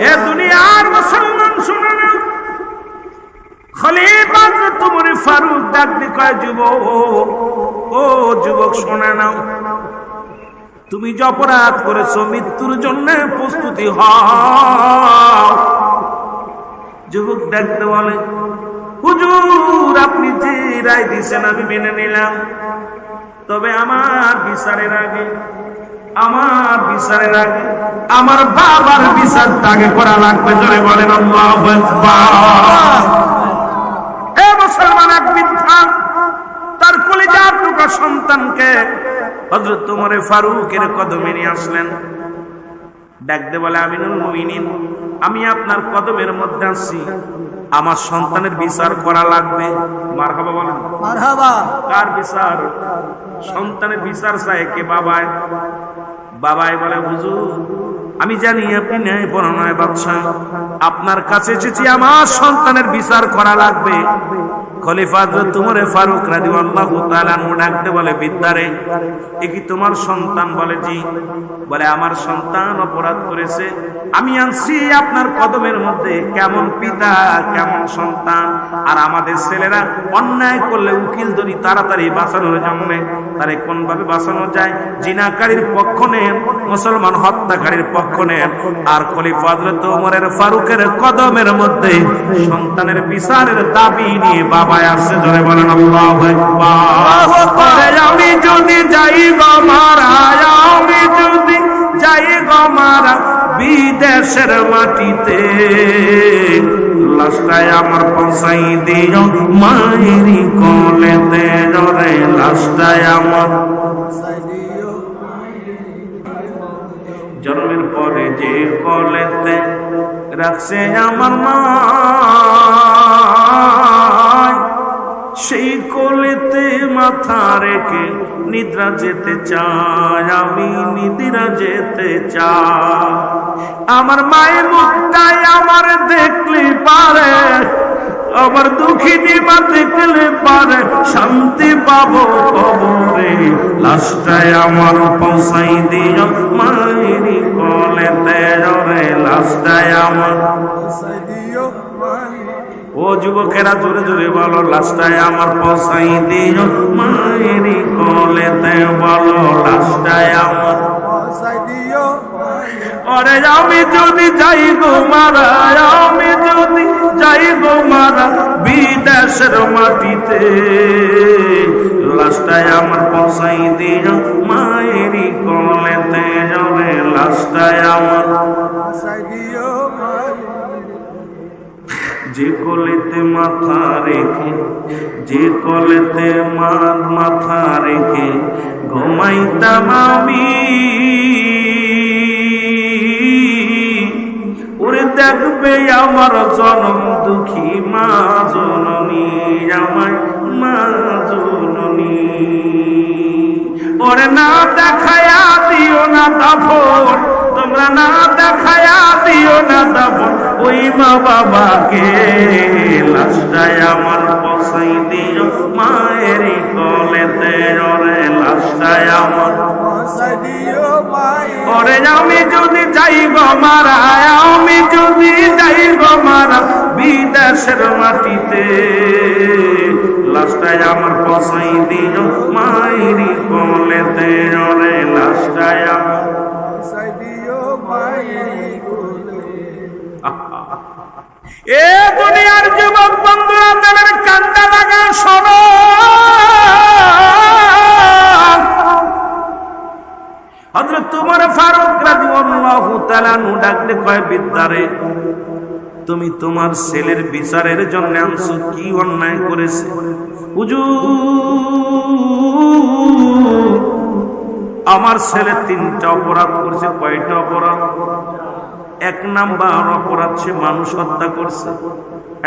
এ দুনিয়ার মুসলমান শুনে না, খলিফা তোমার ফারুক ডাক দিয়ে কয়, যুবক, ও যুবক শোনে নাও, তুমি যে অপরাধ করেছো মৃত্যুর জন্য প্রস্তুতি হও। যুবক ডাকতে বলে, হুজুর আপনি যে রায় দিয়েছেন আমি মেনে নিলাম, তবে আমার বিচারের আগে আমার বাবার বিচার তাকে করা লাগবে। জোরে বলেন আল্লাহু আকবার। এ মুসলমান এক বৃদ্ধা তার কলিজার টুকরা সন্তানকে হযরত ওমর ফারুকের কদমে নিয়ে আসলেন। ডাকতে বলে, আমিনুল মুমিনিন, আমি আপনার কদমের মধ্যে আছি, আমার সন্তানের বিচার করা লাগবে। মারহাবা বলেন। মারহাবা। কার বিচার? সন্তানের বিচার চায় কে? বাবাই বলে, হুজুর আমি জানি আপনি ন্যায়পরায়ণ নয় বাদশাহ, আপনার কাছে এসেছি, আমার সন্তানের বিচার করা লাগবে। খলিফা হযরত ওমর ফারুক রাদিয়াল্লাহু তাআলা আনহু ডাকতে বলে, বিদ্যারে এ কি তোমার সন্তান? বলে জি। বলে, আমার সন্তান অপরাধ করেছে, আমি আনছি আপনার কদমের মধ্যে। কেমন পিতা কেমন সন্তান। আর আমাদের ছেলেরা অন্যায় করলে উকিল ধরি তাড়াতাড়ি বাঁচানোর জন্য, তারে কোন ভাবে বাঁচানো যায়, জিনাকারীর পক্ষ নেন, মুসলমান হত্যাকারীর পক্ষ নেন। আর খলিফা হযরত ওমর ফারুকের কদমের মধ্যে সন্তানের বিচারের দাবি নিয়ে বাবাই আসছে। জোরে বলেন আল্লাহু আকবার। আমি যদি যাই গো মারা, আমি যদি যাই গো মারা বিদেশের মাটিতে, লাশটায় আমার পৌঁছাই দিও মায়েরি কোলেতে। জোরে, লাশটায় আমার জন্মের পরে যে কোলেতে রাখছে আমার মা, সেই কোলেতে মাথা রেখে নিদ্রা যেতে চাই, আমি নিদ্রা যেতে চাই। আমার মায়ের মুখটাই আমার দেখলে পারে, আমার দুঃখিনী মা দেখলে পারে, শান্তি পাবো কবরে। লাশটায় আমার পৌঁছাই দিও মায়েরি কোলেতে। জোরে, লাশটায় আমার পৌঁছাই দিও। ও যুবকেরা জোরে জোরে বলো, লাশটায় আমার পৌঁছাই দিও মায়েরি কোলেতে। বলো, লাশটায় আমার পৌঁছাই দিও। ওরে আমি যদি যাই গো মারা, আমি যদি যাই গো মারা বিদেশের মাটিতে, লাশটায় আমার পৌঁছাই দিও মায়েরি কোলেতে। জোরে, লাশটায় আমার পৌঁছাই দিও। যে কোলেতে মাথা রেখে, যে কোলেতে মাথা রেখে ঘুমাইতাম আমি, ওরে দেখবে আমার জনম দুঃখী মা জননী, আমার মা জননী। ওরে না দেখায়া দিও না দাফন, তোমরা না দেখায়া দিও না দাফন ওই মা বাবাকে। লাশটায় আমার পৌঁছাই দিও মায়েরি কোলেতে। ওরে, লাশটায় আমার পৌঁছাই দিও মায়েরি। ওরে আমি যদি যাই গো মারা, আমি যদি যাই গো মারা বিদেশের মাটিতে, লাশটায় আমার পৌঁছাই দিও মায়েরি কোলেতে। ওরে, লাশটায় আমার পৌঁছাই দিও মায়েরি কোলেতে। এ দুনিয়ার যুবক বন্ধুরা, তাদের কান্না লাগা শোনো। হযরত ওমর ফারুক রাদিয়াল্লাহু তাআলা আনহু ডাকতে কয়, বিদ্যারে তুমি তোমার ছেলের বিচারের জন্য আনছো, কি অন্যায় করেছে? হুজুর আমার ছেলে 3টা অপরাধ করছে। কয়টা অপরাধ? 1 নাম্বার অপরাধ, সে মানুষ হত্যা করছে।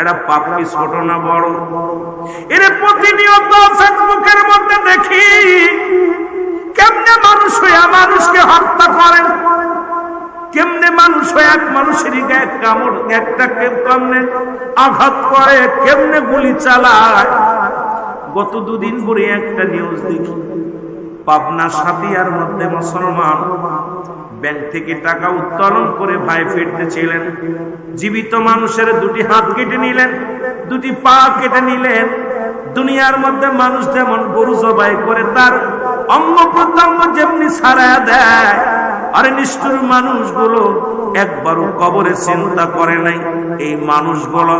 এটা পাপ কি ছোট না বড়? এর প্রতিনিয়ত ফেসবুকের মধ্যে দেখি কেমনে মানুষ হইয়া মানুষকে হত্যা করেন, কেমনে মানুষ হয়ে এক মানুষের গায়ে কামড়, একটা কেমনে আঘাত করে, কেমনে গুলি চালায়। গত 2 দিন পরে একটা নিউজ দেখি, পাবনা সাদিয়ার মধ্যে মুসলমান ব্যাংক থেকে টাকা উত্তোলন করে ভাই ফিরতেছিলেন। জীবিত মানুষের দুটি হাত কেটে নিলেন, দুটি পা কেটে নিলেন। দুনিয়ার মধ্যে মানুষ যেমন গরু জবাই করে তার অঙ্গ প্রত্যঙ্গ যেমনি ছাড়া দেয়, আরে নিষ্ঠুর মানুষগুলো একবারও কবরে চিন্তা করে নাই। এই মানুষগুলো,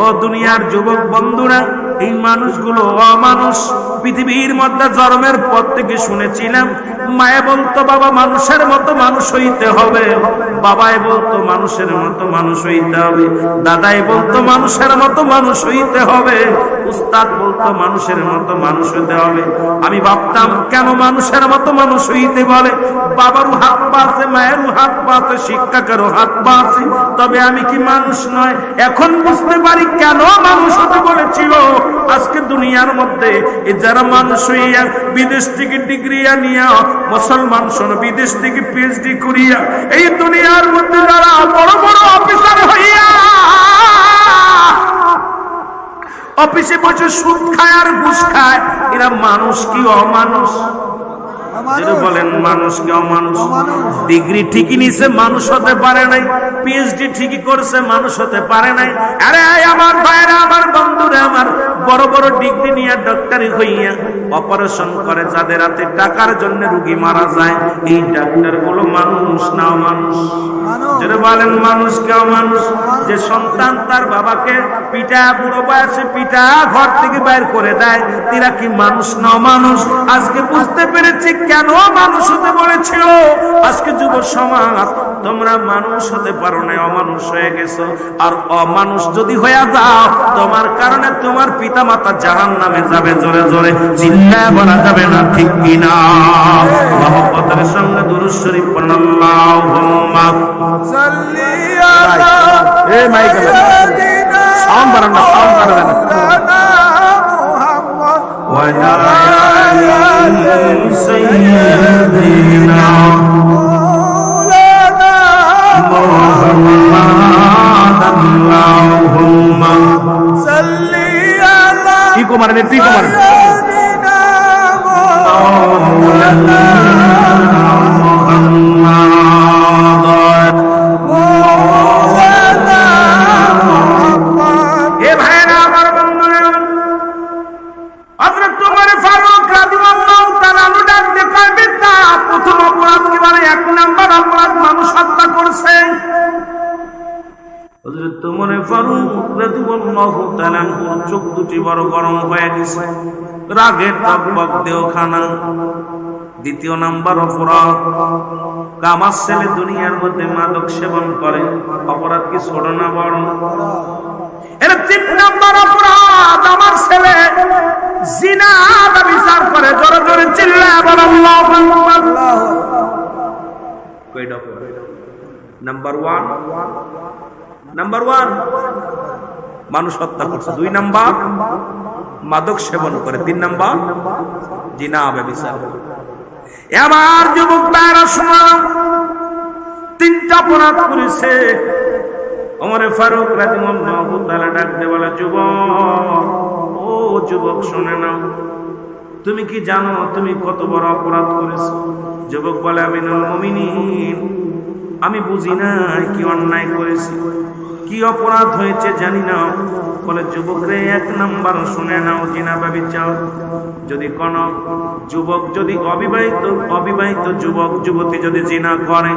ও দুনিয়ার যুবক বন্ধুরা, এই মানুষগুলো অমানুষ। পৃথিবীর মধ্যে জন্মের পর থেকে শুনেছিলাম মায়ে বলতো বাবা মানুষের মতো মানুষ হইতে হবে, বাবাই বলতো মানুষের মতো মানুষ হইতে হবে, দাদাই বলতো মানুষের মতো মানুষ হইতে হবে, উস্তাদ বলতো মানুষের মতো মানুষ হইতে হবে। আমি ভাবতাম কেন মানুষের মতো মানুষ হইতে বলে? বাবারও হাত পা আছে, মায়েরও হাত পা আছে, শিক্ষকেরও হাত পা আছে, তবে আমি কি মানুষ নয়? এখন বুঝতে পারি কেন মানুষ হতে বলেছিল। আজকে দুনিয়ার মধ্যে যারা মানুষ হইয়া বিদেশ থেকে ডিগ্রি আনিয়া মুসলমান শোনো বিদেশ থেকে পিএইচডি করিয়া এই দুনিয়ার মধ্যে যারা বড় বড় অফিসার হইয়া অফিসে বসে সুদ খায় আর ঘুষ খায়, এরা মানুষ কি অমানুষ? বলেন মানুষ কি অমানুষ? ডিগ্রি ঠিকই নিছে, মানুষ হতে পারে নাই। পিএইচডি ঠিকই করছে, মানুষ হতে পারে নাই। আরে আমার ভাইরা, আমার বন্ধুরা, আমার বড় বড় ডিগ্রি নিয়ে ডক্টরি হইয়া অপারেশন করে, যাদের হাতে টাকার জন্য রোগী মারা যায়, এই ডাক্তার গুলো মানুষ না অমানুষ? যেটা বলেন মানুষ কি অমানুষ? যে সন্তান তার বাবাকে পিটা, বুড়ো বয়সে পিটা ঘর থেকে বাইর করে দেয়, এরা কি মানুষ না অমানুষ? আজকে বুঝতে পেরেছি কেন মানুষ হতে বলেছিল। আজকে যুব সমাজ তোমরা মানুষ হতে পারো না, অমানুষ হয়ে গেছো। আর অমানুষ যদি হয়ে যাও, তোমার কারণে তোমার পিতা মাতা জাহান্নামে যাবে। জোরে জোরে চিল্লায় বলা যাবে না, ঠিক কিনা? মহব্বতের সঙ্গে দুরূদ শরীফ পড়ুন। আল্লাহুম্মা সাল্লি আলা সাইয়্যিদিনা সাউন্ড বাড়ান না, সাউন্ড বাড়ান না। ওয়া আলি সাইয়্যিদিনা মাওলানা মুহাম্মাদ। আল্লাহুম্মা সাল্লি আলা কি কুমার নে ঠিক কুমার মাওলানা মুহাম্মাদ। এ ভাইরা আমার বন্ধুরা, হযরত ওমর ফারুক রাদিয়াল্লাহু তাআলা আনহু ডাক দিয়ে কয়, বিদ্যা প্রথম অপরাধ কি বলে? এক নাম্বার অপরাধ মানুষ হত্যা করছে। হযরত ওমর ফারুক রাদিয়াল্লাহু তাআলা আনহুর চোখ দুটি বড় গরম হয়ে গেছে, রাগে টকবক দেওখানা। দ্বিতীয় নাম্বার অপরাধ, কামার ছেলে দুনিয়ার মধ্যে মাদক সেবন করে, অপরাধ কি ছোট না বড়? এর তিন নাম্বার অপরাধ, আমার ছেলে জিনা ব্যভিচার করে। জোরে জোরে চিল্লায় বলো আল্লাহু আকবার। কয়টা অপরাধ? নাম্বার ওয়ান মানুষ হত্যা করছে, 2 নাম্বার মাদক সেবন করে, 3 নাম্বার জিনা ব্যভিচার করে। আমার যুবক ভাইরা শুনো, 3টা অপরাধ করেছে। ওমর ফারুক রাদিয়াল্লাহু তাআলা ডাক দিয়ে বলে, যুবক, ও যুবক শুনে নাও, তুমি কি জানো তুমি কত বড় অপরাধ করেছো? যুবক বলে, আমিনুল মুমিনিন, আমি বুঝি না কি অন্যায় করেছি, কি অপরাধ হয়েছে জানি না। বলে, যুবক রে, 1 নাম্বার শুনে নাও, জিনা ব্যভিচার। যদি কোন যুবক, যদি অবিবাহিত যুবক যুবতী যদি জিনা করে,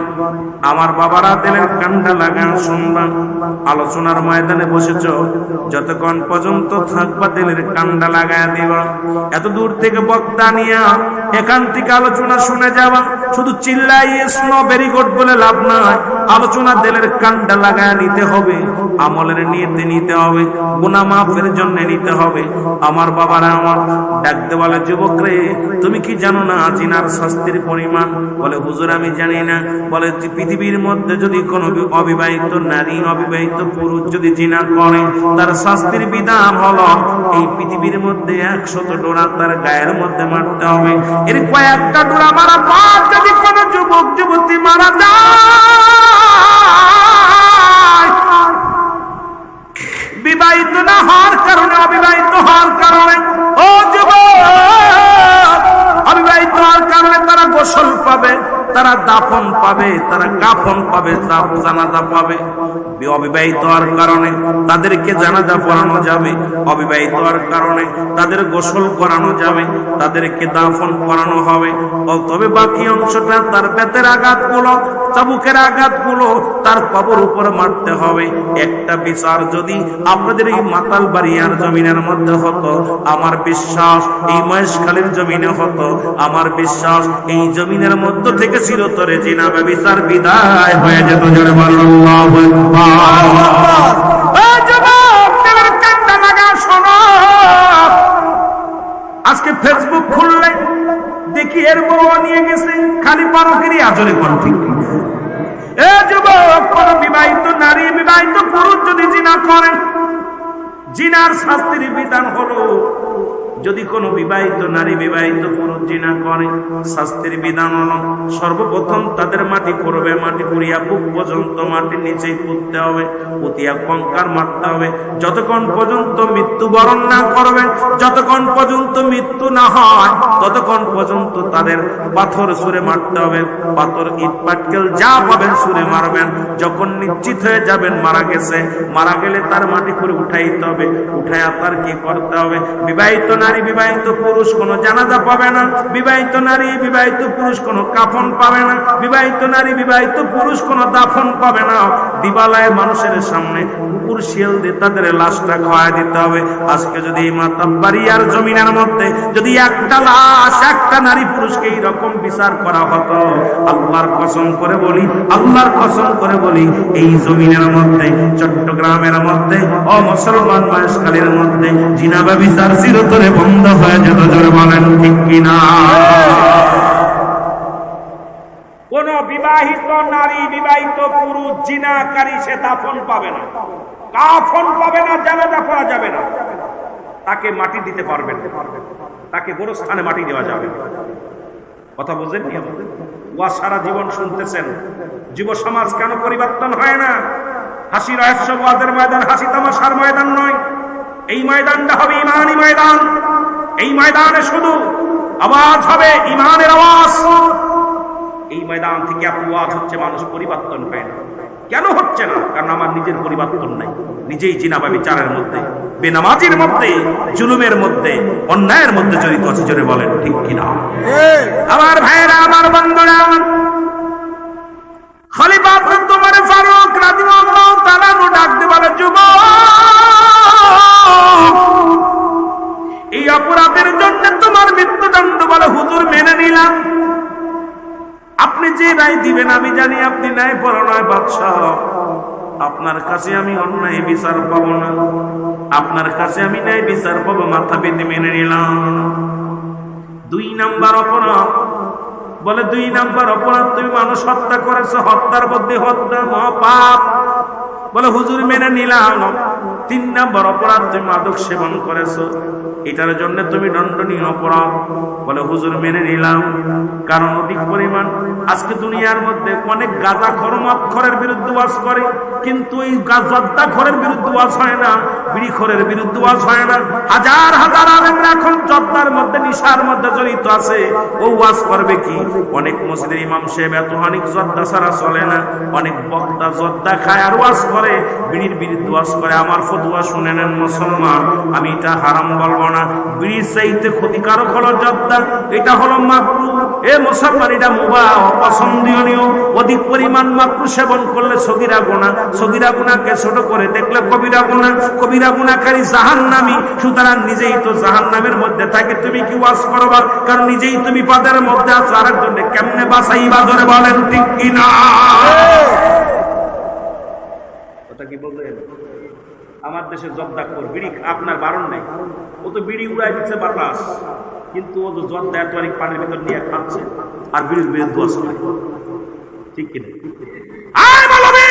আমার বাবারা দিলের কান্ডা লাগান শুনবা। আলোচনার ময়দানে বসেছ, যতক্ষণ পর্যন্ত থাকবা দিলের কান্ডা লাগায় দিবা। এত দূর থেকে বক্তা নিয়া এখান থেকে আলোচনা শুনে যাবা, শুধু চিল্লাই ইয়েস নো ভেরি গুড বলে লাভ নাই। আলোচনা দিলের কান্ডা লাগায় নিতে হবে, আমলের নিয়তে নিতে হবে, গুনাহ মাফের জন্য নিতে হবে। আমার বাবারা আমার ডাকতে বলে, যুবক রে, তুমি কি জানো না জিনার শাস্তির পরিমাণ? বলে, হুজুর আমি জানি না। বলে, পৃথিবীর মধ্যে যদি কোনো অবিবাহিত নারী, অবিবাহিত পুরুষ যদি জিনা করে, তার শাস্তির বিধান হলো এই পৃথিবীর মধ্যে 100 ডোরা তার গায়ের মধ্যে মারতে হবে। এর কয়েকটা ডোরা মারা পর যদি কোনো যুবক যুবতী মারা যায়, বিবাহিত না হওয়ার কারণে, অবিবাহিত হওয়ার কারণে, ও যুবক, অবিবাহিত হওয়ার কারণে তারা গোসল পাবে, তারা দাফন পাবে, তারা কাফন পাবে, জানাজা পাবে। অবিবাহিত হওয়ার কারণে তাদেরকে জানাজা পড়ানো যাবে, অবিবাহিত হওয়ার কারণে তাদের গোসল করানো যাবে, তাদেরকে দাফন করানো হবে। তবে বাকি অংশটা তার পেটের আঘাতগুলো, চাবুকের আঘাতগুলো তার কবর উপর মারতে হবে। একটা বিচার যদি আপনাদের এই মাতাল বাড়িয়ার জমিনের মধ্যে হতো, আমার বিশ্বাস এই মহেশখালীর জমিনে হতো, আমার বিশ্বাস এই জমিনের মধ্য থেকে চিরতরে জিনা ব্যভিচার বিদায় হয়ে যেত। জোরে বলেন আল্লাহু আকবার। আজকে ফেসবুক খুললে দেখি এর বউ নিয়ে গেছে খালি পারকেরই আজরে কোন ঠিক। এ যুবক, কোন বিবাহিত নারী বিবাহিত পুরুষ যদি জিনা করেন, জিনার শাস্তির বিধান হলো, যদি কোনো বিবাহিত নারী বিবাহিত পুরুষ জিনা করে, শাস্তির বিধান হলো সর্বপ্রথম তাদের মাটি করবে, মাটি করিয়া বুক পর্যন্ত মাটির নিচেই পুঁততে হবে, পুঁতিয়া কঙ্কার মারতে হবে। যতক্ষণ পর্যন্ত মৃত্যুবরণ না করবেন, যতক্ষণ পর্যন্ত মৃত্যু না হয়, ততক্ষণ পর্যন্ত তাদের পাথর সুরে মারতে হবে। পাথর, ইট, পাটকেল যা পাবেন সুরে মারবেন। যখন নিশ্চিত হয়ে যাবেন মারা গেছে, মারা গেলে তার মাটি করে উঠাইতে হবে। উঠাইয়া তার কি করতে হবে? বিবাহিত নারী বিবাহিত পুরুষ কোনো জানাজা পাবে না, বিবাহিত নারী বিবাহিত পুরুষ কোনো কাফন পাবে না, বিবাহিত নারী বিবাহিত পুরুষ কোনো দাফন পাবে না। দিবালায় মানুষের সামনে কুকুর শিয়াল দিয়ে তাদের লাশটা খাওয়াই দিতে হবে। আজকে যদি এই মাতাব্বাড়িয়ার জমিনের মধ্যে যদি একটা লাশ, একটা নারী পুরুষকে এইরকম বিচার করা হতো, আল্লাহর কসম করে বলি, আল্লাহর কসম করে বলি, এই জমিনের মধ্যে, চট্টগ্রামের মধ্যে, ও মুসলমান মহেশখালীর মধ্যে জিনা ব্যভিচার চিরতরে বন্ধ হয়ে যেত। জোরে বলেন ঠিক কিনা? কোন বিবাহিত নারী বিবাহিত পুরুষ জিনাকারী সে দাফন পাবে না, কাফন পাবে না, জানাজা পড়া যাবে না, তাকে মাটি দিতে পারবেন, তাকে গোরস্থানে মাটি দেওয়া যাবে। কথা বুঝলেন? ওয়া সারা জীবন শুনতেছেন, যুব সমাজ কেন পরিবর্তন হয় না? হাসি রহস্য ওয়াজের ময়দান হাসি তামাশার ময়দান নয়। এই ময়দানটা হবে ইমানি ময়দান। এই ময়দানে শুধু আওয়াজ হবে ইমানের আওয়াজ। এই ময়দান থেকে এত আওয়াজ হচ্ছে, মানুষ পরিবর্তন হয় না। কেন হচ্ছে না? কারণ আমার নিজের পরিবর্তন নাই। নিজেই জিনা ব্যভিচারের মধ্যে, বেনামাজির মধ্যে, জুলুমের মধ্যে, অন্যায়ের মধ্যে জড়িত আছে। জোরে বলেন ঠিক কিনা? আমার ভাইয়েরা, আমার বন্ধুরা, খলিফা ওমর ফারুক রাদিয়াল্লাহু তাআলা ডাক দিয়ে বলে, যুবক, এই অপরাধের জন্য তোমার মৃত্যুদণ্ড। বলে, হুজুর মেনে নিলাম, আপনি যে রায় দিবেন আমি জানি আপনি ন্যায় পরায়ণ বাদশাহ। আপনার কাছে আমি অন্যায় বিচার পাবো না, আপনার কাছে আমি ন্যায় বিচার পাবো। মাথা পেতে মেনে নিলাম। 2 নাম্বার অপরাধ, বলে 2 নাম্বার অপরাধ, তুমি মানুষ হত্যা করেছো, হত্যার মধ্যে হত্যা মহাপাপ। বলে, হুজুর মেনে নিলাম। 3 নাম্বার অপরাধ, তুমি মাদক সেবন করেছো, এটার জন্য তুমি দণ্ডনীয় অপরাধ। বলে, হুজুর মেনে নিলাম। কারণ অধিক পরিমাণ আজকে দুনিয়ার মধ্যে অনেক গাঁজাখোর মদখোরের বিরুদ্ধে ওয়াজ করে, কিন্তু এই জর্দাখোরের বিরুদ্ধে ওয়াজ হয় না, বিড়িখোরের বিরুদ্ধে ওয়াজ হয় না। হাজার হাজার আলেমরা এখন জর্দার মধ্যে, নিশার মধ্যে জড়িত আছে, ও ওয়াজ করবে কি? অনেক মসজিদের ইমাম সাহেব এত অনেক জর্দা ছাড়া চলে না, অনেক বক্তা জর্দা খায় আর ওয়াজ করে, বিড়ির বিরুদ্ধে ওয়াজ করে। আমার ফতোয়া শুনে নেন মুসলমান, আমি এটা হারাম বলবো না। বিড়ির চাইতে ক্ষতিকারক হলো জর্দা, এটা হলো মাকরুহ। এ মুসলমান, এটা মুবাহ, অপছন্দনীয়। অধিক পরিমাণ মাকরুহ সেবন করলে সগীরা গুনাহ, সগীরা গুনাহকে ছোট করে দেখলে কবিরা গুনাহ, কবিরা গুনাহকারী জাহান্নামী। সুতরাং নিজেই তো জাহান্নামের মধ্যে থাকে, তুমি কি ওয়াজ করবা? কারণ নিজেই তুমি পাদের মধ্যে আছো, আরেকজনকে কেমনে বাঁচাইবা? ধরে বলেন ঠিক কিনা? কথা কি বলবেন? আমার দেশে জর্দাখোর, বিড়ি আপনার বারণ নেই, ও তো বিড়ি উড়াই দিচ্ছে বাতাস, কিন্তু ও তো জর্দা এত অনেক পানির ভিতর নিয়ে খাচ্ছে আর বিড়ির বিরুদ্ধে ওয়াজ করে। ঠিক কিনা? আয় বলবি,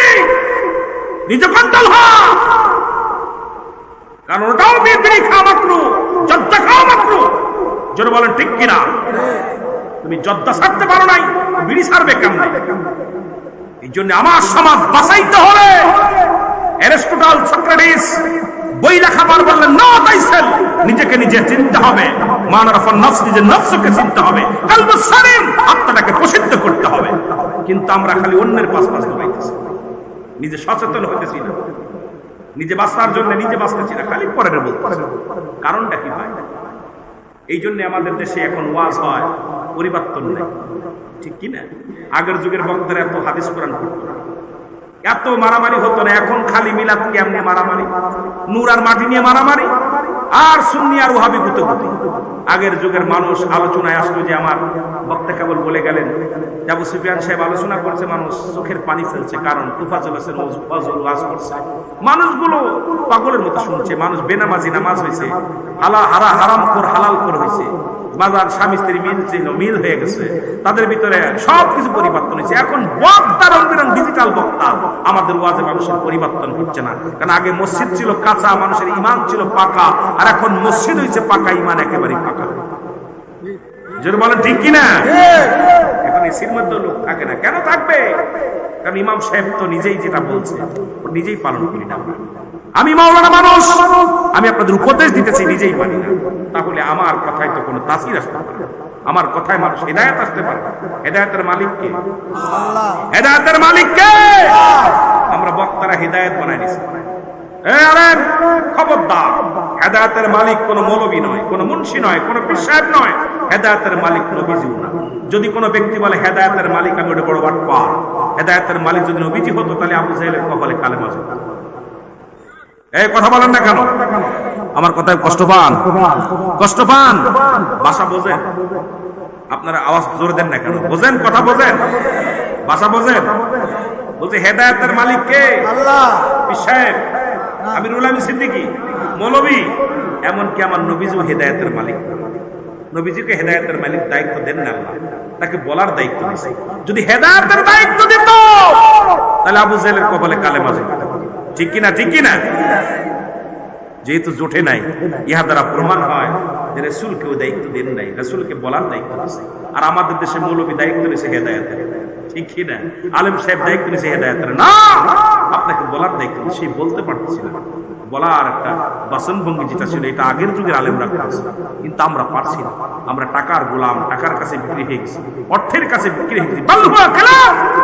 নিজে কন্ট্রোল হ, কারণ ওটাও বিড়ি খাওয়া মাকরুহ, জর্দা খাওয়া মাকরুহ। জোরে বলেন ঠিক কিনা? তুমি জর্দা ছাড়তে পারো নাই, বিড়ি ছাড়বে কেমন? এই জন্য আমার সমাজ বাঁচাইতে হলে অ্যারিস্টটল, সক্রেটিস বই লেখাবার বললেন, নো তাইসেল, নিজেকে নিজে চিনতে হবে। মান আরাফান নাফস, নিজের নফসকে চিনতে হবে। কলবুস সালিম, আত্মাটাকে প্রসিদ্ধ করতে হবে। কিন্তু আমরা খালি অন্যের পাশ ঘুমাইতেছি, নিজে সচেতন হইতেছি না, নিজে বাঁচার জন্য নিজে বাঁচতেছি না, খালি পরের বলতেছি। কারণটা কি ভাই? এই জন্য আমাদের দেশে এখন ওয়াজ হয়, পরিবর্তন নেই, ঠিক কিনা? আগের যুগের বক্তারা এত হাদিস কোরআন পড়তো না, এত মারামারি হতো না। এখন খালি মিলাদ কেমনে মারামারি, নূর আর মাটি নিয়ে মারামারি, আর সুন্নি আর ওহাবি গুতগুতি। আগের যুগের মানুষ আলোচনায় আসলো, যে আমার বক্তা কেবল বলে গেলেন আবু সুফিয়ান সাহেব আলোচনা করছে, মানুষ চোখের পানি ফেলছে, কারণ তুফাজুল হাসান ওয়াজ করছে, মানুষগুলো পাগলের মতো শুনছে, মানুষ বেনামাজি নামাজ হয়েছে, হারাম খোর হালাল খোর হয়েছে, বাজার স্বামী স্ত্রী মিল হয়ে গেছে, তাদের ভিতরে সবকিছু পরিবর্তন হয়েছে। এখন বক্তা রং বেরং ডিজিটাল বক্তা, আমাদের ওয়াজে মানুষের পরিবর্তন হচ্ছে না। কারণ আগে মসজিদ ছিল কাঁচা, মানুষের ইমান ছিল পাকা, আর এখন মসজিদ হয়েছে পাকা, ইমান একেবারে পাকা। যদি বলেন ঠিক কিনা? এখন এসির মধ্যে লোক থাকে না, কেন থাকবে? কারণ ইমাম সাহেব তো নিজেই যেটা বলছে নিজেই পালন করি না। আমি মাওলানা মানুষ, আমি আপনাদের উপদেশ দিতেছি, নিজেই মানি না, তাহলে আমার কথায় তো কোনো তাসির আসতে পারে, আমার কথায় মানুষ হেদায়েত আসতে পারে। হেদায়েতের মালিক কে? আল্লাহ। হেদায়েতের মালিক কে? আমরা বক্তারা হেদায়েত বানাই নিছি। খবরদার, হেদায়েতের মালিক কোন মৌলবী নয়, কোন মুন্সি নয়, কোন পীর সাহেব নয়, হেদায়েতের মালিক নবীজিও না। যদি কোনো ব্যক্তি বলে হেদায়েতের মালিক, আমি ওটা বড় বাটপার। হেদায়েতের মালিক যদি নবীজি হতো, তাহলে আবু জাহেলের কপালে কালেমা যেত। এই কথা বলেন না কেন? আমার কথায় কষ্ট পান? কষ্ট পান? ভাষা বোঝেন? আপনারা আওয়াজ জোরে দেন না কেন? বোঝেন? কথা বোঝেন? ভাষা বোঝেন? বলছে হেদায়েতের মালিক কে? আল্লাহ। পীর সাহেব, আমিরুল আমিন সিদ্দিকী, মৌলবী, এমনকি আমার নবীজিও হেদায়েতের মালিক। নবীজিকে হেদায়েতের মালিক দায়িত্ব দেন না আল্লাহ, তাকে বলার দায়িত্ব দিয়েছে। যদি হেদায়েতের দায়িত্ব দিত, তাহলে আবু জাহেলের কপালে কালেমা যেত। ঠিক কিনা? ঠিক কিনা? যেহেতু জোটে নাই, ইহা দ্বারা প্রমাণ হয় যে রাসূলকেও দায়িত্ব দেন নাই, রাসূলকে বলার দায়িত্ব দিয়েছে। আর আমাদের দেশে মৌলবী দায়িত্ব নিয়েছে হেদায়েতের, ঠিক কিনা? আলেম সাহেব দায়িত্ব নিয়েছে হেদায়েতের। না, আপনাকে বলার দায়িত্ব, সে বলতে পারতেছিল না, বলার একটা বাসনভঙ্গি যেটা ছিল, এটা আগের যুগের আলেমরা করেছে, কিন্তু আমরা পারছি না। আমরা টাকার গোলাম, টাকার কাছে বিক্রি হয়ে গেছি, অর্থের কাছে বিক্রি হয়ে গেছি।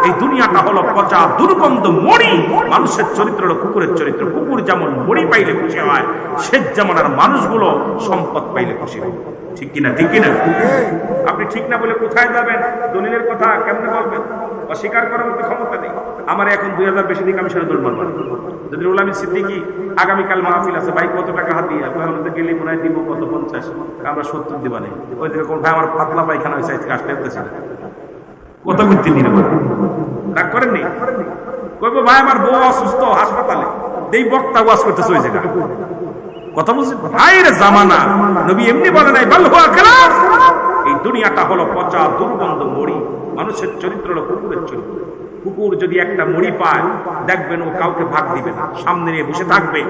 এই দুনিয়াটা হলো পচা দুর্গন্ধ মরি। মানুষের চরিত্র হলো কুকুরের চরিত্র। কুকুর যেমন মরি পাইলে খুশি হয়, শেষ জামানার মানুষগুলো সম্পদ পাইলে খুশি হয়। ঠিক কিনা? ঠিক কিনা? আপনি ঠিক না বলে কোথায় যাবেন? দলিলের কথা কেমনে বলবেন? অস্বীকার করার মতো ক্ষমতা নেই। আমার এখন 2000 বেশি দিন আমি সেটা দলমান মানি। যদি আমিরুল সিদ্দিকী আগামীকাল মাহফিল আছে, ভাই কত টাকা হাতিয়ে গেলে মনে হয় দিব কত 50, আমরা 70 দিবা নেই। ওই থেকে কোন ভাই আমার পাতলা পায়খানা হয়েছে, আজকে আসতে হতেছে না, কত করতে নিয়ে রাগ করেননি? কইবো ভাই আমার বউ অসুস্থ হাসপাতালে, এই বক্তা ওয়াজ করতেছে ওই জায়গা, কথা বলছি ভাইয়ের জামানা। নবী এমনি বলে নাই বল হুয়া কালাম। এই দুনিয়াটা হলো পচা দুর্গন্ধ মরি। মানুষের চরিত্র হলো কুকুরের চরিত্র। কুকুর যদি একটা মুড়ি পায়, দেখবেন ও কাউকে ভাগ দিবে না, সামনে নিয়ে বসে থাকবে।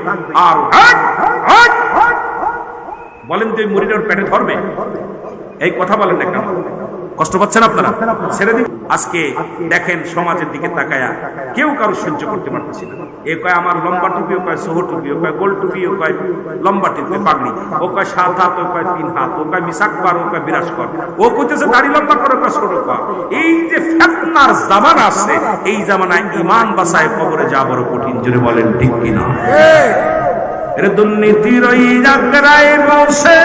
আর বলেন তুই মুড়ির পেটে ধরবে? এই কথা বলেন না কেন? কষ্ট পাচ্ছেন আপনারা? ছেড়ে দিন। আজকে দেখেন সমাজের দিকে তাকায়া কেউ কারো সহ্য করতে পারতেছে না। এ কয় আমার লম্বা টুপি, ও কয় সোহ টুপি, ও কয় গোল টুপি, ও কয় লম্বা টুপি পাগড়ি, ও কয় 7 হাত, ও কয় 3 হাত, ও কয় মিসাক কর, ও কয় বিরাজ কর, ও কইতেছে দাড়ি লম্বা করে, ও কয় ছোট কর। এই যে ফিতনার জামানা আছে, এই জামানায় ঈমান বাঁচায় কবরে যাওয়া বড় কঠিন। জোরে বলেন ঠিক কিনা? এর দুর্নীতির ওই যাত্রায় বসে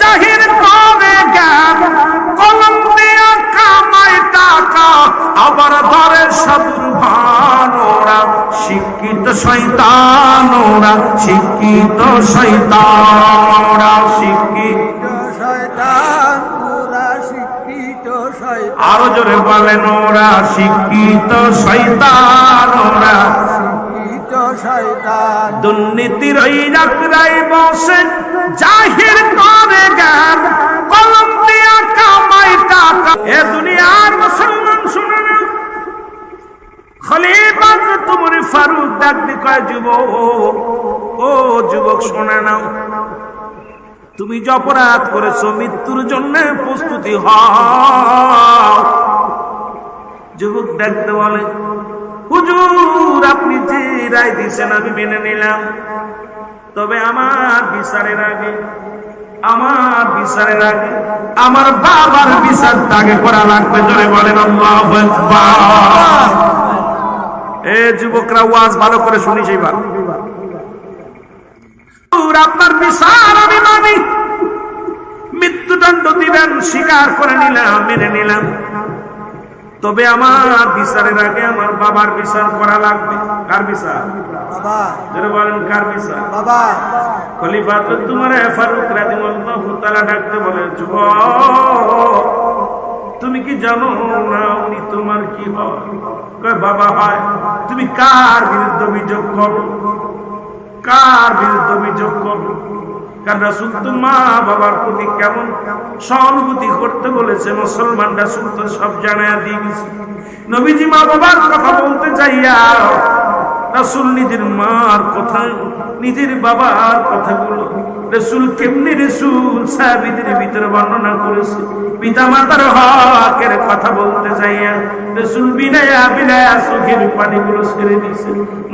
জাহির করে জ্ঞান, কলম দিয়া কামাই টাকা, আবার ধরে সাধুর ভান। ওরা শিক্ষিত শয়তান, ওরা শিক্ষিত শয়তান, ওরা শিক্ষিত শয়তান, ওরা শিক্ষিত শয়তান। আরো জোরে বলেন, ওরা শিক্ষিত শয়তান, ওরা শিক্ষিত শয়তান। দুর্নীতির ওই যাত্রায় বসে জাহির করে জ্ঞান, কলম দিয়া কামাই টাকা। এ দুনিয়ার মুসলমান শুনে না, খলিফা তোমার ফারুক ডাক দি কয়, যুবক, ও যুবক শোনে নাও, তুমি যে অপরাধ করেছো, মৃত্যুর জন্য প্রস্তুতি হও। যুবক ডাকতে বলে, হুজুর আপনি যে রায় দিয়েছেন আমি মেনে নিলাম, তবে আমার বিচারের আগে আমার বিচারের আগে আমার বাবার বিচার তাকে করা লাগবে। জোরে বলেন আল্লাহু আকবার। এ যুবকরা ওয়াজ ভালো করে শুনিস এবার। আপনার বিচার আমি মানি, মৃত্যুদণ্ড দিবেন স্বীকার করে নিলাম, মেনে নিলাম, তবে আমার বিচারের আগে আমার বাবার বিচার করা লাগবে। কার বিচার? বাবা। যারা বলেন কার বিচার? বাবা। খলিফাতুল উমর ফারুক রাদিয়াল্লাহু তাআলা ডাকতে বলে, যুবক তুমি কি জানো না উনি তোমার কি হয়? কয় বাবা হয়। তুমি কার বিরুদ্ধে অভিযোগ করো? কার বিরুদ্ধে অভিযোগ করো? কারণ রাসূল তো মা বাবার প্রতি কেমন সহানুভূতি করতে বলেছে, মুসলমান রাসূল তো সব জানায়া দিয়ে গেছে। নবীজি মা বাবার কথা বলতে চাইয়া রাসূল নিজের মার কথা, নিজের বাবার কথাগুলো রাসূল কেমনে রাসূল সাহাবীদের ভিতরে বর্ণনা করেছে। পিতা মাতার হকের কথা বলতে চাইয়া রাসূল বিনায়া বিনায়া চোখের পানিগুলো ছেড়ে দিয়েছে।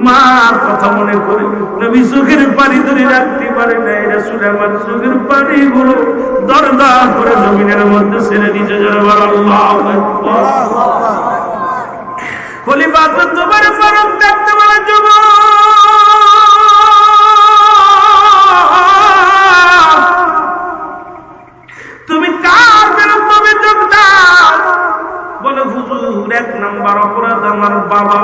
মার কথা মনে করে নবী চোখের পানি ধরে রাখতে পারে নাই। রাসূল আমার চোখের পানিগুলো দরদর করে জমিনের মধ্যে ছেড়ে দিয়েছে। যারা আল্লাহু আকবার। খলিফাতুল উমর ফারুক দেখতে বলে, যুবক তুমি কার বিরুদ্ধে অভিযোগ দাও? বলে হুজুর এক নাম্বার অপরাধ আমার বাবা।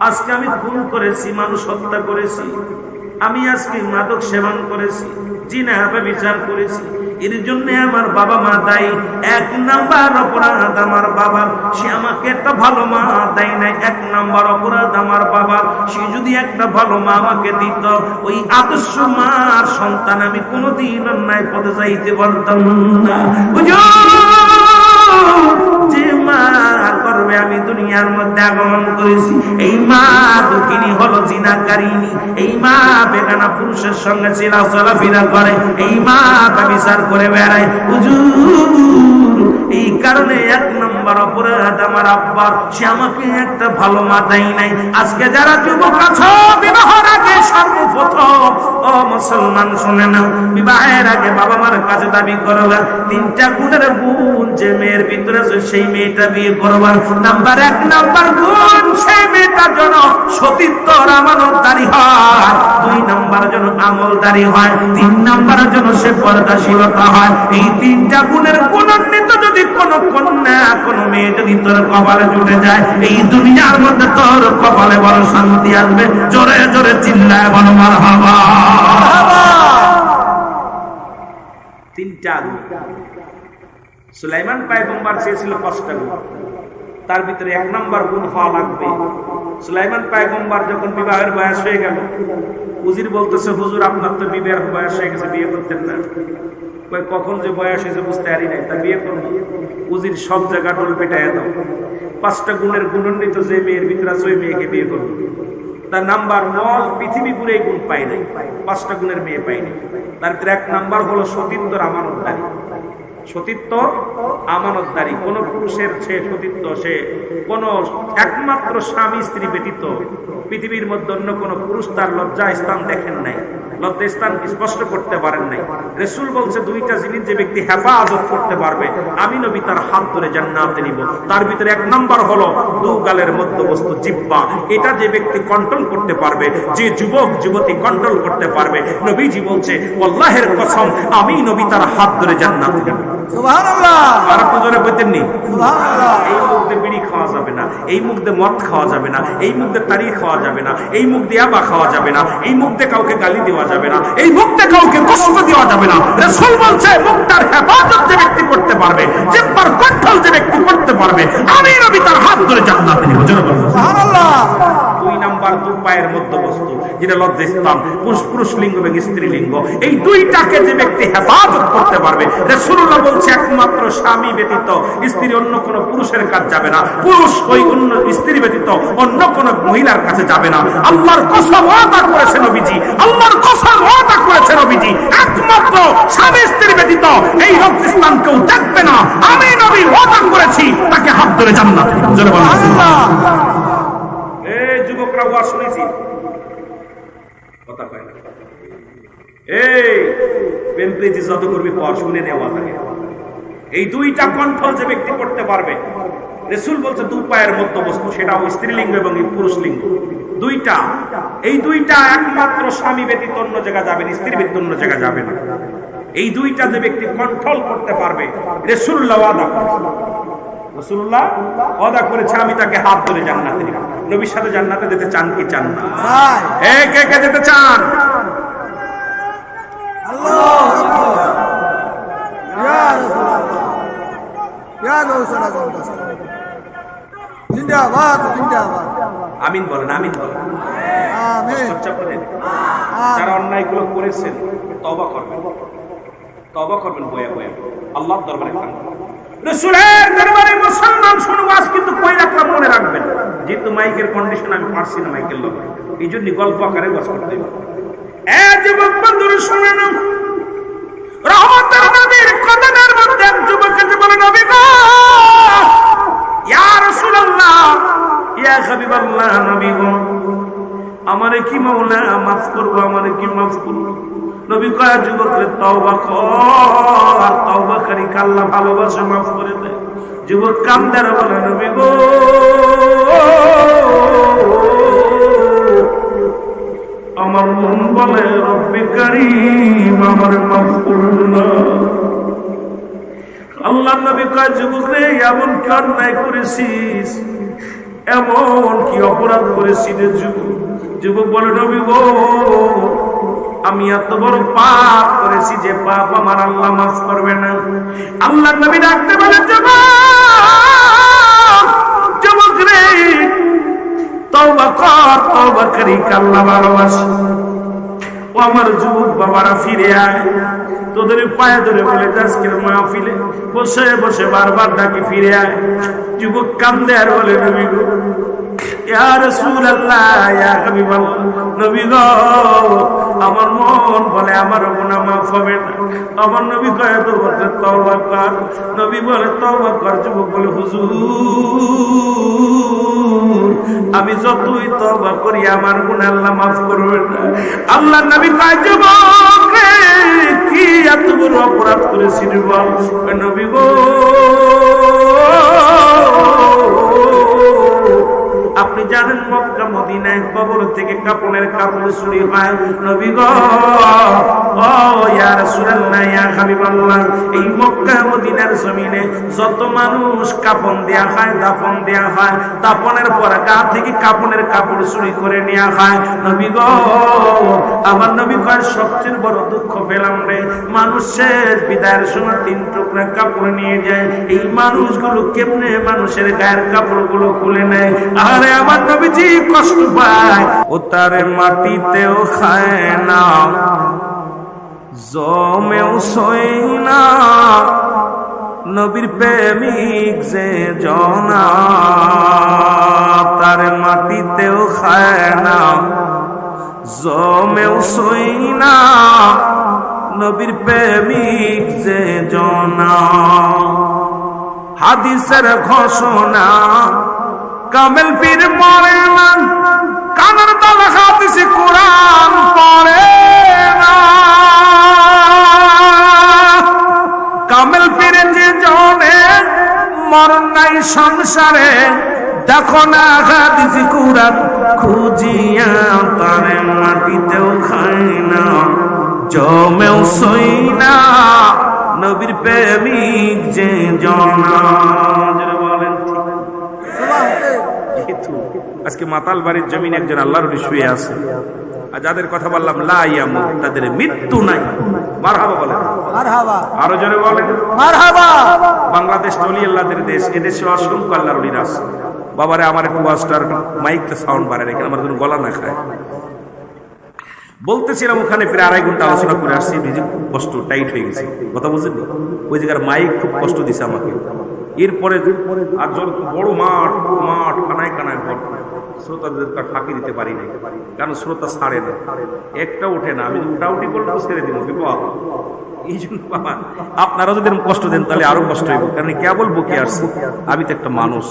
আজকে আমি খুন করেছি, মানুষ হত্যা করেছি, আমি আজকে মাদক সেবন করেছি, জিনা ব্যভিচার করেছি, এর জন্য আমার বাবা মা দায়ী। এক নাম্বার অপরাধ আমার বাবার, সে আমাকে একটা ভালো মা দেয় নাই। এক নাম্বার অপরাধ আমার বাবার, সে যদি একটা ভালো মা আমাকে দিত, ওই আদর্শ মার সন্তান আমি কোনোদিন অন্যায় পথে যাইতে পারতাম না। যে মার গর্ভে আমি দুনিয়ার মধ্যে আগমন করেছি, এই মা দুঃখিনী হলো জিনাকারিনী, এই মা বেগানা পুরুষের সঙ্গে চলাফেরা করে, এই মা ব্যভিচার করে বেড়ায়। হুজুর এই কারণে এক নম্বর অপরাধ আমার আব্বার, সে আমাকে একটা ভালো মা দেয় নাই। আজকে যারা যুবক আছো, বিবাহের আগে সর্বপ্রথম ও মুসলমান শুনে নাও, বিবাহের আগে বাবা মার কাছে দাবি করবা তিনটা গুণের গুণ যে মেয়ের ভিতরে আছে সেই মেয়েটা বিয়ে করবা। নাম্বার এক নাম্বার গুণ, সেই মেয়েটার জন্য সতীত্বর আমানতদারি হয়। দুই নাম্বার জন্য আমলদারি হয়। তিন নাম্বারের জন্য সে পর্দাশীলতা হয়। এই তিনটা গুণের গুণান্বিত যদি কোন কন্যা কোন মেয়ে যদি তোর কপালে জুটে যায়, এই দুনিয়ার মধ্যে তোর কপালে বড় শান্তি আসবে। জোরে জোরে চিল্লায় বলো মারহাবা। তিনটা গুণ সুলাইমান পয়গম্বর চেয়েছিল 5টা গুণ, তার ভিতরে এক নাম্বার গুণ হওয়া লাগবে। সুলাইমান পয়গম্বর যখন বিবাহের বয়স হয়ে গেল, উজির বলতেছে, হুজুর আপনার তো বিবাহের বয়স হয়ে গেছে, বিয়ে করতেন না? কখন যে বয়স হয়েছে বুঝতে পারি নাই, তা বিয়ে করবো? উজির সব জায়গা ডোল পেটায় দাও, 5টা গুণের গুণান্বিত যে মেয়ের ভিতরে আছে ওই মেয়েকে বিয়ে করবো। তার নাম্বার নল পৃথিবী ঘুরে এই গুণ পাই নাই, 5টা গুণের মেয়ে পাইনি। তার ভিতরে এক নাম্বার হলো সতীত্বর আমানতদারি। সতীত্ব আমানতদারি, কোন পুরুষের সে সতীত্ব, সে কোন একমাত্র স্বামী স্ত্রী ব্যতীত পৃথিবীর মধ্যে অন্য কোন পুরুষ তার লজ্জা স্থান দেখেন নাই, লজ্জা স্থান স্পষ্ট করতে পারেন নাই। রাসূল বলছে দুইটা জিনিস যে ব্যক্তি হেফাজত করতে পারবে, আমি নবী তার হাত ধরে জান্নাতে নিব। তার ভিতরে এক নাম্বার হলো দুগালের মধ্যবস্তু জিহ্বা, এটা যে ব্যক্তি কন্ট্রোল করতে পারবে, যে যুবক যুবতী কন্ট্রোল করতে পারবে, নবীজি বলছে আল্লাহর কসম আমি নবী তার হাত ধরে জান্নাতে নিব। সুবহানাল্লাহ। আর পুজোরে বলতেন নি সুবহানাল্লাহ। এই মুখ দিয়ে বিড়ি খাওয়া যাবে না, এই মুখ দিয়ে মদ খাওয়া যাবে না, এই মুখ দিয়ে তাড়ি খাওয়া যাবে না, এই মুখ দিয়ে আবা খাওয়া যাবে না, এই মুখ দিয়ে কাউকে গালি দেওয়া যাবে না, এই মুখ দিয়ে কাউকে কষ্ট দেওয়া যাবে না। রাসূল বলছে মুখটার হেফাজত যে ব্যক্তি করতে পারবে, জিহ্বার কন্ট্রোল যে ব্যক্তি করতে পারবে, আমি নবী তার হাত ধরে জান্নাতে নিব। সুবহানাল্লাহ। দুই নাম্বার দু পায়ের মধ্যবস্তু, যেটা লজ্জা স্থান, পুরুষ লিঙ্গ এবং স্ত্রী লিঙ্গ, এই দুইটাকে যে ব্যক্তি হেফাজত করতে পারবে, রাসূলুল্লাহ বলছে একমাত্র স্বামী ব্যতীত স্ত্রী অন্য কোন পুরুষের কাছে যাবে না, পুরুষ ওই অন্য স্ত্রী ব্যতীত অন্য কোন মহিলার কাছে যাবে না। আল্লাহর কসম ওয়াদা করেছে নবীজি, আল্লাহর কসম ওয়াদা করেছে নবীজি, একমাত্র স্বামী স্ত্রী ব্যতীত এই লজ্জা স্থান কেউ দেখবে না। আমি নবী ওয়াদা করেছি তাকে হাত ধরে জান্নাতে নিব। জোরে বলুন সুবহানাল্লাহ। এই যুবকরা ওয়াজ শুনেছি, কথা কয় না। এই প্রেমপ্রীতি যত করবি পর শুনে নেওয়া থাকে। এই দুইটা কন্ট্রোল যে ব্যক্তি করতে পারবে, রাসূল বলছে দুই পায়ের মধ্যবস্তু, সেটা স্ত্রীলিঙ্গ এবং পুরুষ লিঙ্গ দুইটা, এই দুইটা একমাত্র স্বামী ব্যতীত অন্য জায়গা যাবে না, স্ত্রী ব্যতীত অন্য জায়গা যাবে না। এই দুইটা যে ব্যক্তি কন্ট্রোল করতে পারবে, রাসূলুল্লাহ ওয়াদা করেছে আমি তাকে হাত ধরে জান্নাতে নিব। নবীর সাথে জান্নাতে যেতে চান কি চান না? কে কে যেতে চান? আমিন বলেন, আমিন বলেন। যারা অন্যায় গুলো করেছেন তওবা করবেন, তওবা করবেন বয়া বয়া, আল্লাহর দরবারে কান্না। রাসূলের দরবারে মুসলমান শুনে ওয়াজ কিন্তু কই রাখলাম মনে রাখবেন, যেহেতু মাইকের কন্ডিশন আমি পারছি না মাইকের লোক, এই জন্য গল্প আকারে ওয়াজ করতে হবে। যুবক বন্ধুরা শুনেন, রহমতের নবীর কদমের মধ্যে যুবক এসে বলে, নবী গো, ইয়া রাসূলুল্লাহ, ইয়া হাবিবাল্লাহ, নবী গো, আমারে কি মাওলা মাফ করবো, আমারে কি মাফ করবো? নবী কয়, যুবকরে তওবা কর, তওবাকারী আল্লাহ ভালোবাসে, মাফ করে দেয়। যুবক কান্দে আর বলে, নবী গো, আমার মন বলে রব্বে কারীম আমারে মাফ করুন না। আল্লাহর নবী কয়, যুবক রে, এমন কি অন্যায় করেছিস, এমন কি অপরাধ করেছিস রে যুবক? যুবক বলে, নবী গো, আমি এত বড় পাপ করেছি যে পাপ আমার আল্লাহ মাফ করবে না। আল্লাহর নবী ডাকতে বলে, যুবক রে, তওবা কর, তওবাকারী আল্লাহ ভালোবাসে। ও আমার যুবক বাবারা, ফিরে আয়, তোদের পায়ে ধরে বলে আজকের মাহফিলে বসে বসে বারবার ডাকি, ফিরে আয়। যুবক কান্দে আর বলে, নবী গো, ইয়া রাসূলুল্লাহ, ইয়া হাবিবাল্লাহ, নবী গো, আমার মন বলে আমার গুনাহ মাফ হবে না। আমার নবী কয়, তো বলতে তওবা কর। নবী বলে, তওবা কর। যুবক বলে, হুজুর, আমি যতই তওবা করি আমার গুনাহ আল্লাহ মাফ করবে না। আল্লাহর নবী কয়, যুবক রে, কি এত বড় অপরাধ করেছিস বল? নবী গো, আপনি জানেন মক্কা মদিনায় কবর থেকে কাপড়ের কাপড় চুরি হয়। নবী গো, ও ইয়া রাসূলুল্লাহ, ইয়া হাবিবাল্লাহ, এই মক্কা মদিনার জমিনে যত মানুষ কাফন দেয়া হয়, দাফন দেয়া হয়, দাফনের পর গা থেকে কাপড়ের কাপড় চুরি করে নেওয়া হয়। নবী গো, আমার নবী কয়, সবচেয়ে বড় দুঃখ পেলাম রে, মানুষের বিদায়ের সময় 3 টুকরা কাপড় নিয়ে যায়, এই মানুষগুলো কেমনে মানুষের গায়ের কাপড়গুলো খুলে নেয়। আরে আমার নবীজি কষ্ট পায়, ও তার মাটিতেও খায় না, জমেও সই না, নবীর প্রেমিক যে জনা, তার মাটিতেও খায় না, জমেও সই না, নবীর প্রেমিক যে জনা। হাদিসের ঘোষণা, কামেল পীর মরে না, কানের তলা হাদিসে কোরআন পড়ে না। কামেল পীর যে জনে মরণ নাই সংসারে, দেখো না হাদিসে কোরআন খুঁজিয়া, তার মাটিতেও খায় না, জমেও সই না, নবীর প্রেমিক যে জনা। বলেন আজকে মাতাল বাড়ির জমিনে একজন আল্লাহর ওলি শুয়ে আছে, আর যাদের কথা বললাম লা ইয়ামুত, তাদের মৃত্যু নাই। মারহাবা বলেন, মারহাবা, আরো জোরে বলেন মারহাবা। বাংলাদেশ ওলি আল্লাহদের দেশ, এদেশে অসংখ্য আল্লাহর ওলিরা আছে। বাবারে, আমার একটু ওয়াজটার মাইকটা সাউন্ড বাড়ায় রেখে, আমার যেন গলা না খায়। বলতেছিলাম, ওখানে প্রায় 2.5 ঘন্টা আলোচনা করে আসছি, নিজে খুব কষ্ট, টাইট হয়ে গেছে, কথা বুঝলেন? ওই জায়গার মাইক খুব কষ্ট দিছে আমাকে। এরপরে আর বড় মাঠ কানায় কানায় ভর, শ্রোতাদের তার ফাঁকি দিতে পারি না, কারণ শ্রোতা ছাড়ে না, একটা ওঠে না। আমি উঠাউঠি করলে ছেড়ে দিব, বিপদ। এই জন্য বাবা আপনারা যদি এরকম কষ্ট দেন তাহলে আরো কষ্ট হইব, কারণ কেবল বুকে আসছে, আমি তো একটা মানুষ।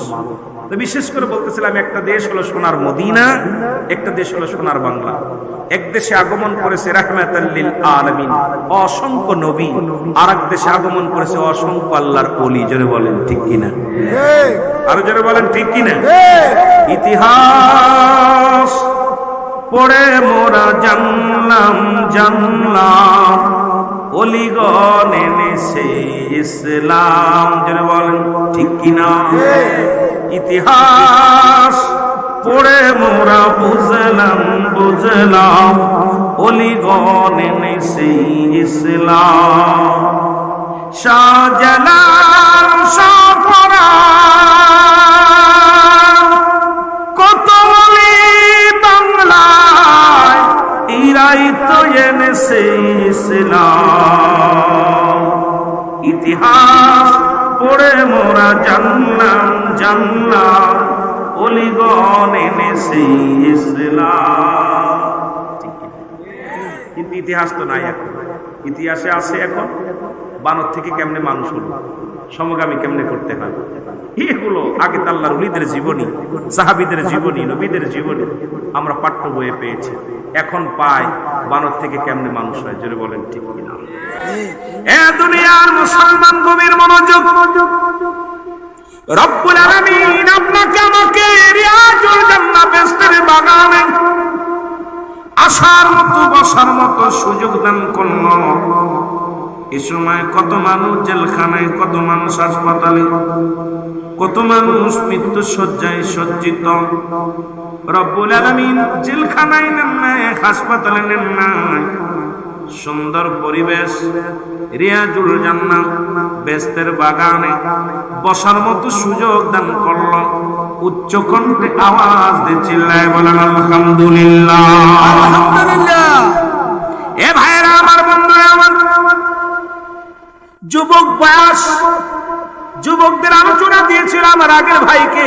তো বিশেষ করে বলতেছিলাম, একটা দেশ হলো সোনার মদিনা, একটা দেশ হলো সোনার বাংলা। এক দেশে আগমন করেছে রাহমাতাল লিল আলামিন, অসংখ্য নবী, আর এক দেশে আগমন করেছে অসংখ্য আল্লাহর ওলি। জোরে বলেন ঠিক কিনা? আরো জোরে বলেন ঠিক কিনা? ইতিহাস পড়ে মোরা জানলাম জানলাম, ওলিগণ এনেছে ইসলাম। জোরে বলেন ঠিক কিনা? ইতিহাস পড়ে মোরা বুঝলাম বুঝলাম, ওলিগণ এনেছে ইসলাম। শাহজালাল শাহপরাণ কত ওলি বাংলায়, এরাই তো এনেছে ইসলাম। ইতিহাস পড়ে মোরা জানলাম জানলাম, ওলিগণ এনেছে ইসলাম। কিন্তু ইতিহাস তো নাই এখন। ইতিহাসে আছে এখন বানর থেকে কেমনে মানুষ হলো, সমগামী কেমনে করতে হয়, এগুলো আগে তো আল্লাহর ওলিদের জীবনী, সাহাবীদের জীবনী, নবীদের জীবনী আমরা পাঠ্য বইয়ে পেয়েছি। এখন পাই বানর থেকে কেমনে মানুষ হয়। জোরে বলেন ঠিক কিনা? এ দুনিয়ার মুসলমান গভীর মনোযোগ। রব্বুল আলামিন আপনাকে আমাকে রিয়াজুল জান্নাহ বেহেশতের বাগানে আসার মতো বসার মতো সুযোগ দান করল। এই সময় কত মানুষ জেলখানায়, কত মানুষ হাসপাতালে, কত মানুষ মৃত্যু শয্যায় সজ্জিত। রব্বুল আলামিন জেলখানায় নেন নাই, হাসপাতালে নেন নাই, সুন্দর পরিবেশ রিয়াজুল জান্নাহ বেহেশতের বাগানে বসার মতো সুযোগ দান করল। উচ্চ কণ্ঠে আওয়াজ দিয়ে চিল্লায় বলেন আলহামদুলিল্লাহ, আলহামদুলিল্লাহ। এ ভাইরা আমার, বন্ধুরা আমার, যুবক বয়স, যুবকদের আলোচনা দিয়েছিল আমার আগের ভাইকে।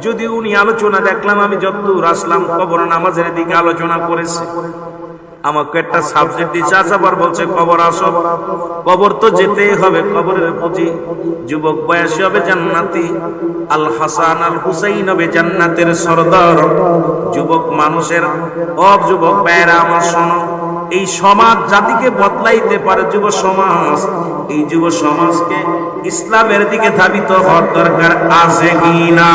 যদি উনি আলোচনা দেখলাম, আমি যতদূর আসলাম কবর নামাজের দিকে আলোচনা করেছে। আমাকে একটা সাবজেক্ট দিচ্ছে, আবার বলছে কবর আসো, কবর তো যেতেই হবে, কবরের পুঁজি। যুবক বয়সী হবে জান্নাতি, আল হাসান আল হুসাইন হবে জান্নাতের সরদার। যুবক মানুষের যুবক ভাইয়েরা আমার শোনো, এই সমাজ জাতিকে বদলাইতে পারে যুব সমাজ। এই যুব সমাজকে ইসলামের দিকে ধাবিত হওয়ার দরকার আছে কিনা?